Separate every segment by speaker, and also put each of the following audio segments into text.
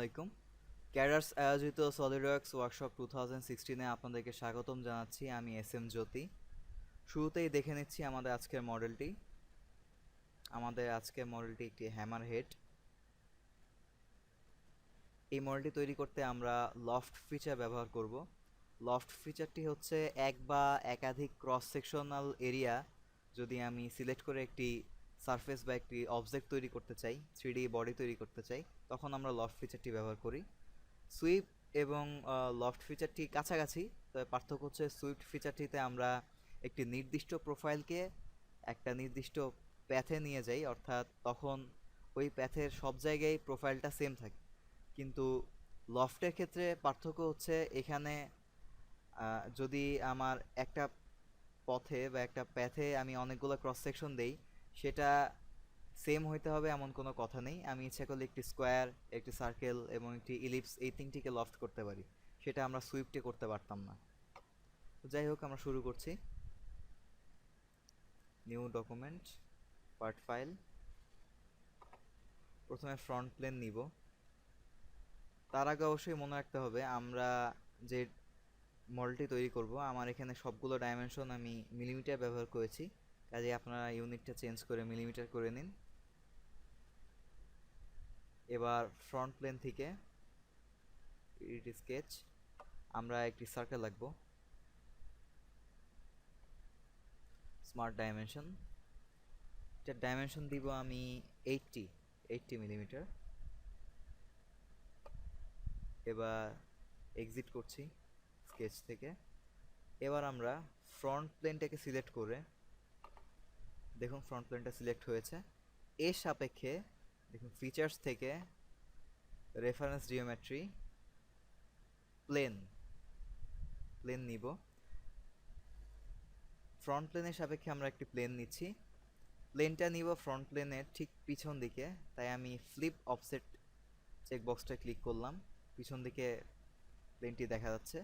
Speaker 1: আলাইকুম। ক্যাডার্স আয়োজিত SolidWorks workshop 2016-এ আপনাদেরকে স্বাগতম জানাচ্ছি। আমি এস এম জ্যোতি। শুরুতেই দেখে নিচ্ছি আমাদের আজকের মডেলটি। একটি হ্যামার হেড। এই মডেলটি তৈরি করতে আমরা লফট ফিচার ব্যবহার করব। লফট ফিচারটি হচ্ছে এক বা একাধিক ক্রস সেকশনাল এরিয়া যদি আমি সিলেক্ট করে একটি সারফেস বা একটি অবজেক্ট তৈরি করতে চাই, 3D বডি তৈরি করতে চাই, তখন আমরা লফট ফিচারটি ব্যবহার করি। সুইপ এবং লফট ফিচারটি কাছাকাছি, তবে পার্থক্য হচ্ছে সুইফট ফিচারটিতে আমরা একটি নির্দিষ্ট প্রোফাইলকে একটা নির্দিষ্ট প্যাথে নিয়ে যাই, অর্থাৎ তখন ওই প্যাথের সব জায়গায় প্রোফাইলটা সেম থাকে। কিন্তু লফটের ক্ষেত্রে পার্থক্য হচ্ছে এখানে যদি আমার একটা পথে বা একটা প্যাথে আমি অনেকগুলো ক্রস সেকশন দেই, সেটা সেম হইতে হবে এমন কোনো কথা নেই। আমি ইচ্ছা করলে একটি স্কোয়ার, একটি সার্কেল এবং একটি ইলিপস এই তিনটিকে লফট করতে পারি, সেটা আমরা সুইফটে করতে পারতাম না। তো যাই হোক, আমরা শুরু করছি। New document, part file. প্রথমে ফ্রন্ট প্লেন নিব। তার আগে অবশ্যই মনে রাখতে হবে আমরা যে মডেলটি তৈরি করব, আমার এখানে সবগুলো ডাইমেনশন আমি মিলিমিটার ব্যবহার করেছি, কাজে আপনারা ইউনিটটা চেঞ্জ করে মিলিমিটার করে নিন। এবার ফ্রন্ট প্লেন থেকে এডিট স্কেচ, আমরা একটি সার্কেল আঁকবো। স্মার্ট ডাইমেনশন, এটার ডাইমেনশন দিব আমি 80 মিলিমিটার। এবার এক্সিট করছি স্কেচ থেকে। এবার আমরা ফ্রন্ট প্লেনটাকে সিলেক্ট করে, দেখুন ফ্রন্ট প্লেনটা সিলেক্ট হয়েছে। এর সাপেক্ষে দেখুন ফিচার্স থেকে রেফারেন্স জিওমেট্রি, প্লেন নিব। ফ্রন্ট প্লেনের সাপেক্ষে আমরা একটি প্লেন নিচ্ছি। প্লেনটা নিব ফ্রন্ট প্লেনের ঠিক পিছন দিকে, তাই আমি ফ্লিপ অফসেট চেকবক্সটা ক্লিক করলাম। পিছন দিকে প্লেনটি দেখা যাচ্ছে।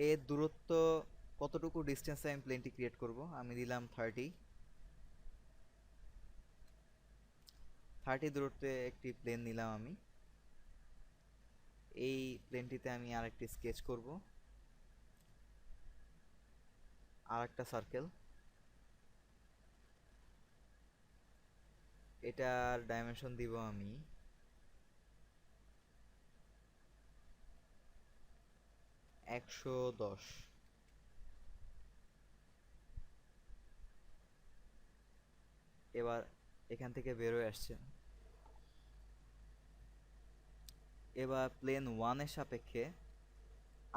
Speaker 1: এর দূরত্ব কতটুকু ডিস্টেন্সে আমি প্লেনটি ক্রিয়েট করব, আমি দিলাম 30 দূরত্বে একটি প্লেন নিলাম আমি। এই প্লেনটিতে আমি আরেকটি স্কেচ করব, আরেকটা সার্কেল। এটার ডাইমেনশন দিব আমি 110। এবার এখান থেকে বেরোয় আসছে। এবার প্লেন 1 এর সাপেক্ষে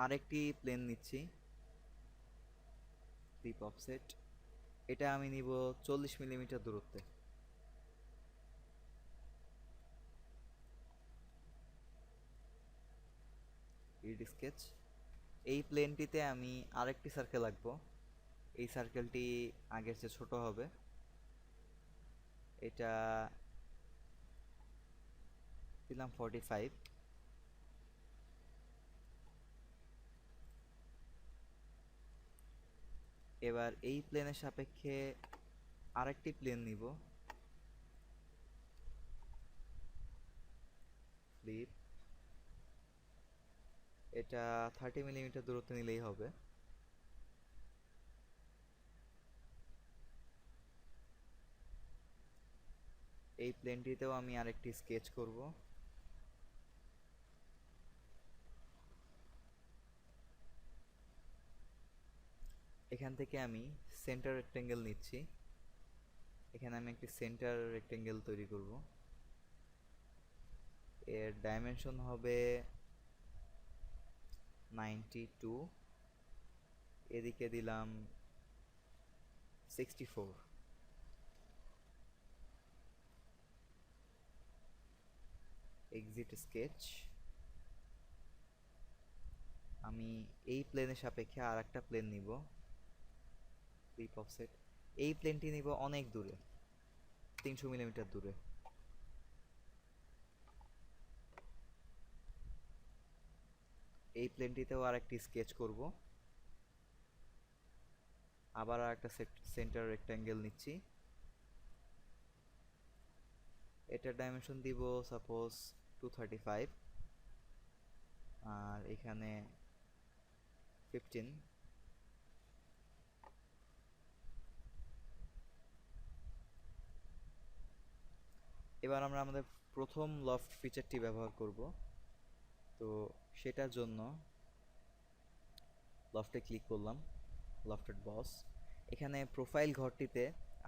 Speaker 1: আরেকটি প্লেন নিচ্ছি, ফ্লিপ অফসেট। এটা আমি নিব 40 মিলিমিটার দূরত্বে। Edit sketch. এই প্লেনটিতে আমি আরেকটি সার্কেল আঁকবো। এই সার্কেলটি আগের চেয়ে ছোট হবে। এটা দিলাম 45। এবার এই প্লেনের সাপেক্ষে আরেকটি প্লেন নিব, ফ্লিপ। এটা 30 মিলিমিটার দূরত্বে নিলেই হবে। এই প্লেনটিতেও আমি আরেকটি স্কেচ করব। এখান থেকে আমি সেন্টার রেক্টেঙ্গেল নিচ্ছি। এখানে আমি একটি সেন্টার রেক্টেঙ্গেল তৈরি করব। এর ডাইমেনশন হবে 92। এদিকে দিলাম 64। Exit sketch. আমি এই প্লেনের সাপেক্ষে আর একটা প্লেন নিব, ফ্লিপ অফসেট। এই প্লেনটি নিব অনেক দূরে, 300 মিলিমিটার দূরে। এই প্লেনটিতেও আর একটি স্কেচ করব। আবার আর একটা সেন্টার রেক্ট্যাঙ্গেল নিচ্ছি। এটার ডাইমেনশন দিব সাপোজ 235। আর এখানে 15। এবার আমরা আমাদের প্রথম লফট ফিচারটি ব্যবহার করব। তো সেটার জন্য লফটে ক্লিক করলাম, লফটেড বস। এখানে প্রোফাইল ঘরটিতে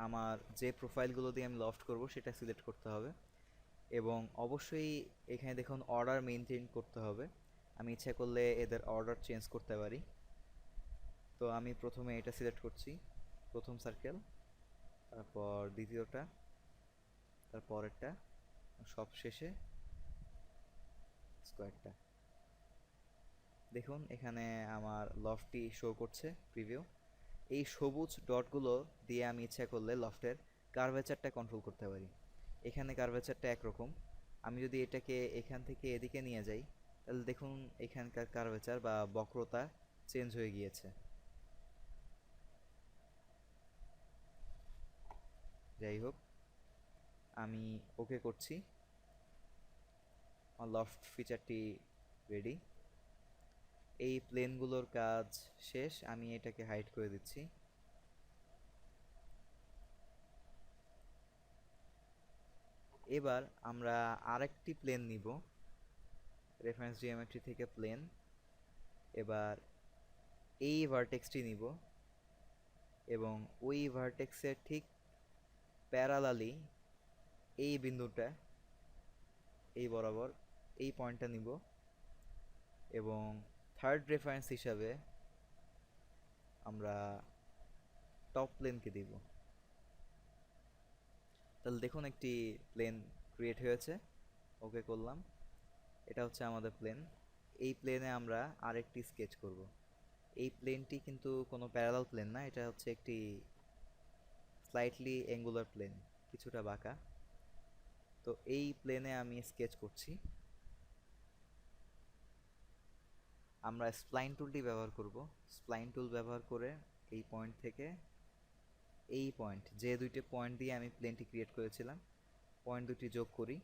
Speaker 1: আমার যে প্রোফাইলগুলো দিয়ে আমি লফট করব সেটা সিলেক্ট করতে হবে, এবং অবশ্যই এখানে দেখুন অর্ডার মেনটেন করতে হবে। আমি ইচ্ছা করলে এদের অর্ডার চেঞ্জ করতে পারি। তো আমি প্রথমে এটা সিলেক্ট করছি, প্রথম সার্কেল, তারপর দ্বিতীয়টা, তারপরেরটা, সব শেষে স্কোয়ারটা। দেখুন এখানে আমার লফটটি শো করছে প্রিভিউ। এই সবুজ ডটগুলো দিয়ে আমি ইচ্ছা করলে লফটের কার্ভেচারটা কন্ট্রোল করতে পারি। এখানে কার্ভেচারটা একরকম, আমি যদি এটাকে এখান থেকে এদিকে নিয়ে যাই তাহলে দেখুন এখানকার কার্ভেচার বা বক্রতা চেঞ্জ হয়ে গিয়েছে। যাই হোক, আমি ওকে করছি, আমার লফট ফিচারটি রেডি। এই প্লেনগুলোর কাজ শেষ, আমি এটাকে হাইড করে দিচ্ছি। এবার আমরা আরেকটি প্লেন নিব, রেফারেন্স জিওমেট্রি থেকে প্লেন। এবার এই ভার্টেক্সটি নিব এবং ওই ভার্টেক্সের ঠিক প্যারালালি এই বিন্দুটা, এই বরাবর এই পয়েন্টটা নিব এবং থার্ড রেফারেন্স হিসাবে আমরা টপ প্লেনকে দিব। তাহলে দেখুন একটি প্লেন ক্রিয়েট হয়েছে, ওকে করলাম। এটা হচ্ছে আমাদের প্লেন। এই প্লেনে আমরা আরেকটি স্কেচ করব। এই প্লেনটি কিন্তু কোনো প্যারালাল প্লেন না, এটা হচ্ছে একটি স্লাইটলি অ্যাঙ্গুলার প্লেন, কিছুটা বাঁকা। তো এই প্লেনে আমি স্কেচ করছি। আমরা স্প্লাইন টুলটি ব্যবহার করব। স্প্লাইন টুল ব্যবহার করে এই পয়েন্ট থেকে এই পয়েন্ট, যে দুইটি পয়েন্ট দিয়ে আমি প্লেনটি ক্রিয়েট করেছিলাম, পয়েন্ট দুটি যোগ করি।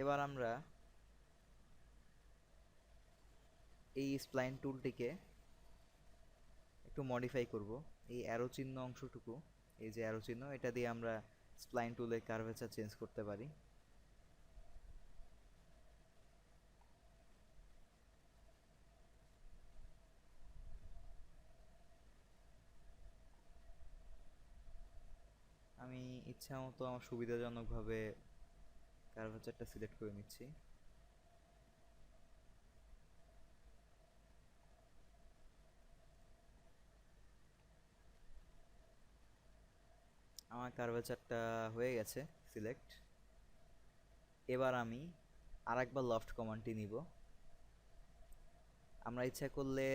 Speaker 1: এবার আমরা এই স্প্লাইন টুলটিকে একটু মডিফাই করব। এই অ্যারো চিহ্ন অংশটুকু, এই যে অ্যারো চিহ্ন, এটা দিয়ে আমরা স্প্লাইন টুলের কার্ভেচার চেঞ্জ করতে পারি। আমি ইচ্ছা মতো আমার সুবিধাজনকভাবে কার্ভেচারটা সিলেক্ট করে নিচ্ছি। আমার কার্ভেচারটা হয়ে গেছে সিলেক্ট। এবার আমি আরেকবার লফট কমান্ডটি নিব। আমরা ইচ্ছা করলে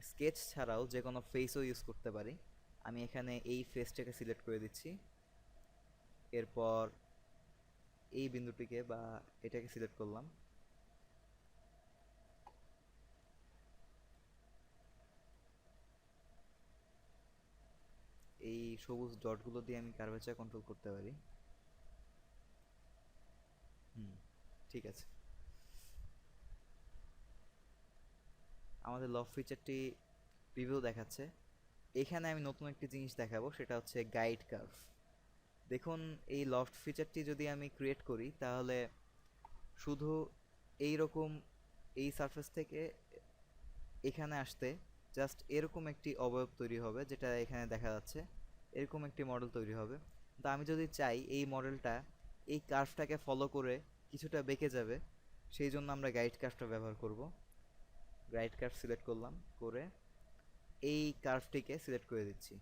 Speaker 1: স্কেচ ছাড়াও যে কোনো ফেসও ইউজ করতে পারি। আমি এখানে এই ফেসটাকে সিলেক্ট করে দিচ্ছি, এরপর এই বিন্দুটিকে বা এটাকে সিলেক্ট করলাম। এই সবুজ ডটগুলো দিয়ে আমি কার্ভেচার কন্ট্রোল করতে পারি। ঠিক আছে, আমাদের লফট ফিচারটি প্রিভিউ দেখাচ্ছে। এখানে আমি নতুন একটি জিনিস দেখাবো, সেটা হচ্ছে গাইড কার্ভ। দেখুন এই লফট ফিচারটি যদি আমি ক্রিয়েট করি তাহলে শুধু এই রকম এই সারফেস থেকে এখানে আসতে জাস্ট এরকম একটি অবয়ব তৈরি হবে, যেটা এখানে দেখা যাচ্ছে, এরকম একটি মডেল তৈরি হবে। তো আমি যদি চাই এই মডেলটা এই কার্ভটাকে ফলো করে কিছুটা বেঁকে যাবে, সেই জন্য আমরা গাইড কার্ভটা ব্যবহার করব। গাইড কার্ভ সিলেক্ট করলাম, করে এই কার্ভটিকে সিলেক্ট করে দিচ্ছি।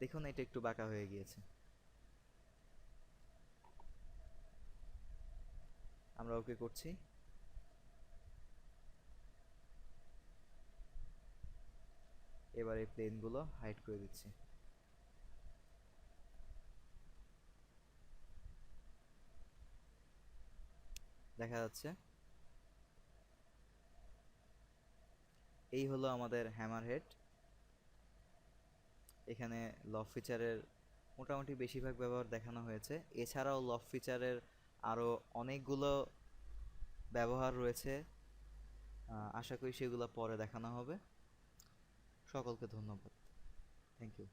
Speaker 1: দেখুন এটা একটু বাঁকা হয়ে গিয়েছে। আমরা ওকে করছি। এবার এই প্লেনগুলো হাইড করে দিচ্ছি। দেখা যাচ্ছে এই হলো আমাদের হ্যামার হেড। এখানে লফট ফিচারের মোটামুটি বেশিরভাগ ব্যবহার দেখানো হয়েছে। এছাড়াও লফট ফিচারের আরও অনেকগুলো ব্যবহার রয়েছে, আশা করি সেগুলো পরে দেখানো হবে। সকলকে ধন্যবাদ। Thank you.